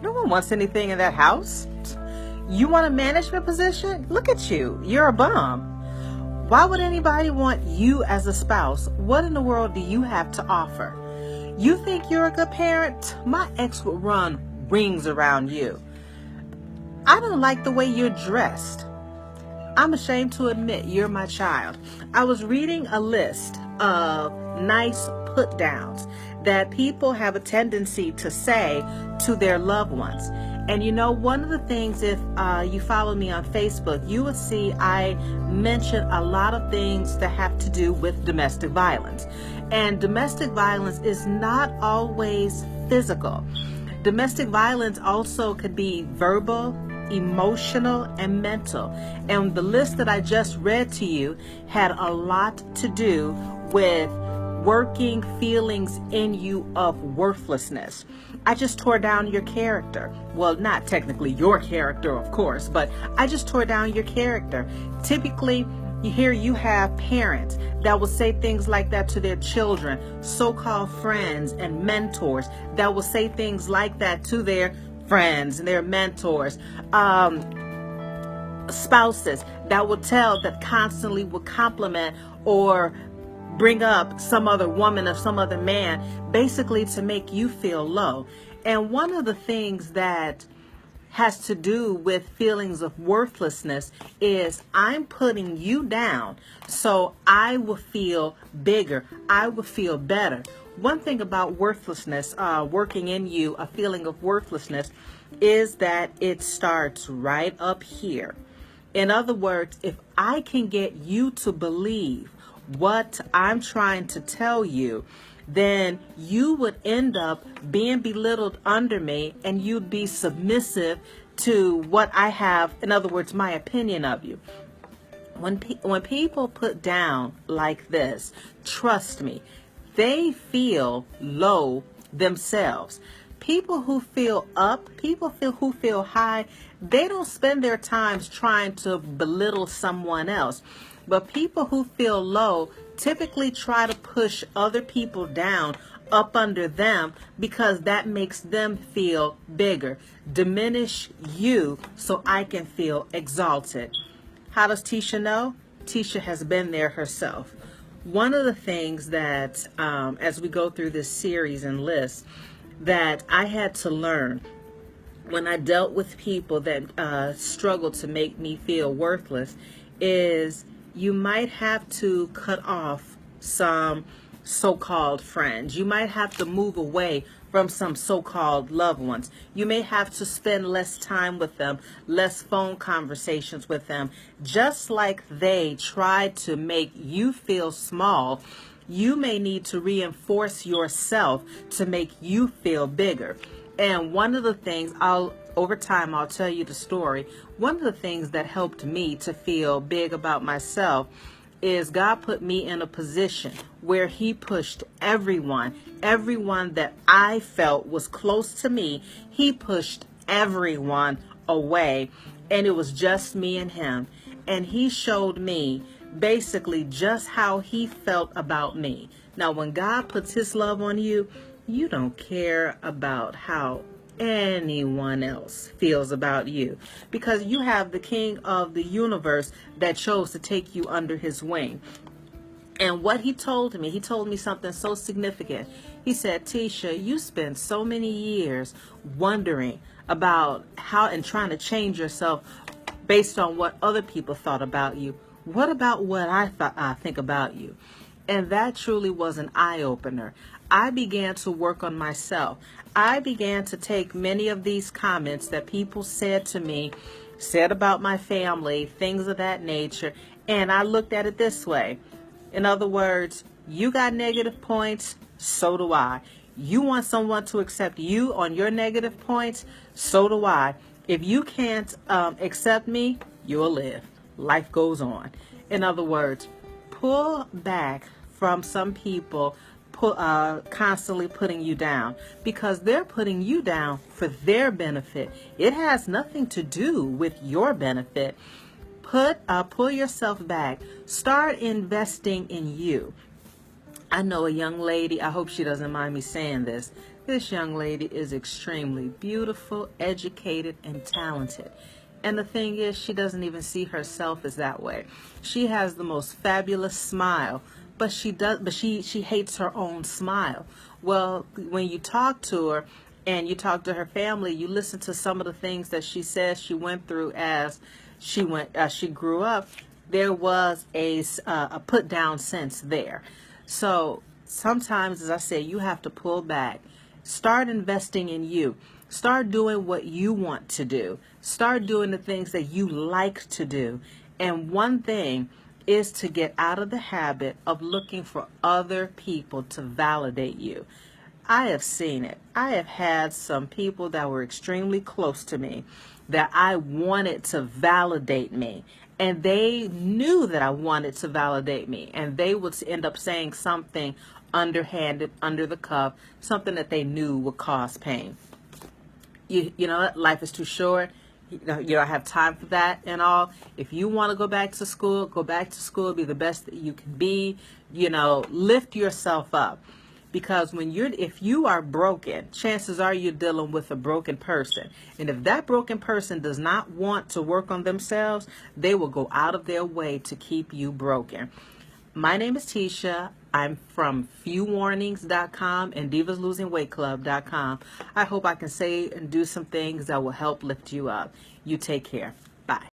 No one wants anything in that house. You want a management position? Look at you. You're a bum. Why would anybody want you as a spouse? What in the world do you have to offer? You think you're a good parent? My ex would run rings around you. I don't like the way you're dressed. I'm ashamed to admit you're my child. I was reading a list of nice put downs that people have a tendency to say to their loved ones. And you know, one of the things, if you follow me on Facebook, you will see I mention a lot of things that have to do with domestic violence. And domestic violence is not always physical. Domestic violence also could be verbal, emotional, and mental. And the list that I just read to you had a lot to do with working feelings in you of worthlessness. I just tore down your character. Well, not technically your character, of course, but I just tore down your character. Typically, you have parents that will say things like that to their children, so-called friends and mentors that will say things like that to their friends and their mentors, spouses that constantly will compliment or bring up some other woman or some other man, basically to make you feel low. And one of the things that has to do with feelings of worthlessness is I'm putting you down so I will feel bigger, I will feel better. One thing about worthlessness, working in you, a feeling of worthlessness, is that it starts right up here. In other words, if I can get you to believe what I'm trying to tell you, then you would end up being belittled under me and you'd be submissive to what I have, in other words, my opinion of you. When people put down like this, trust me, they feel low themselves. People who feel up, who feel high, they don't spend their times trying to belittle someone else. But people who feel low typically try to push other people down up under them because that makes them feel bigger. Diminish you so I can feel exalted. How does Tisha know? Tisha has been there herself. One of the things that, as we go through this series and list, that I had to learn when I dealt with people that struggled to make me feel worthless is you might have to cut off some so-called friends. You might have to move away from some so-called loved ones. You may have to spend less time with them, less phone conversations with them. Just like they tried to make you feel small, you may need to reinforce yourself to make you feel bigger. And one of the things, over time I'll tell you the story. One of the things that helped me to feel big about myself is God put me in a position where he pushed everyone that I felt was close to me, he pushed everyone away, and it was just me and him. And he showed me basically just how he felt about me. Now, when God puts his love on you, you don't care about how anyone else feels about you, because you have the King of the universe that chose to take you under his wing. And what he told me something so significant. He said, Tisha, you spent so many years wondering about how and trying to change yourself based on what other people thought about you. What about what I think about you? And that truly was an eye-opener. I began to work on myself. I began to take many of these comments that people said to me, said about my family, things of that nature, and I looked at it this way. In other words, you got negative points, so do I. You want someone to accept you on your negative points, so do I. If you can't accept me, you'll live. Life goes on. In other words, pull back from some people constantly putting you down, because they're putting you down for their benefit. It has nothing to do with your benefit. Pull yourself back. Start investing in you. I know a young lady, I hope she doesn't mind me saying this, This young lady is extremely beautiful, educated, and talented. And the thing is, she doesn't even see herself as that way. She has the most fabulous smile, but she hates her own smile. Well, when you talk to her and you talk to her family, you listen to some of the things that she says she went through as she grew up. There was a put down sense there. So sometimes, as I say, you have to pull back. Start investing in you. Start doing what you want to do. Start doing the things that you like to do. And one thing is to get out of the habit of looking for other people to validate you. I have seen it. I have had some people that were extremely close to me that I wanted to validate me. And they knew that I wanted to validate me. And they would end up saying something underhanded, under the cuff, something that they knew would cause pain. You know what? Life is too short. You don't have time for that and all. If you want to go back to school, go back to school, be the best that you can be. Lift yourself up. Because if you are broken, chances are you're dealing with a broken person. And if that broken person does not want to work on themselves, they will go out of their way to keep you broken. My name is Tisha. I'm from fewwarnings.com and divaslosingweightclub.com. I hope I can say and do some things that will help lift you up. You take care. Bye.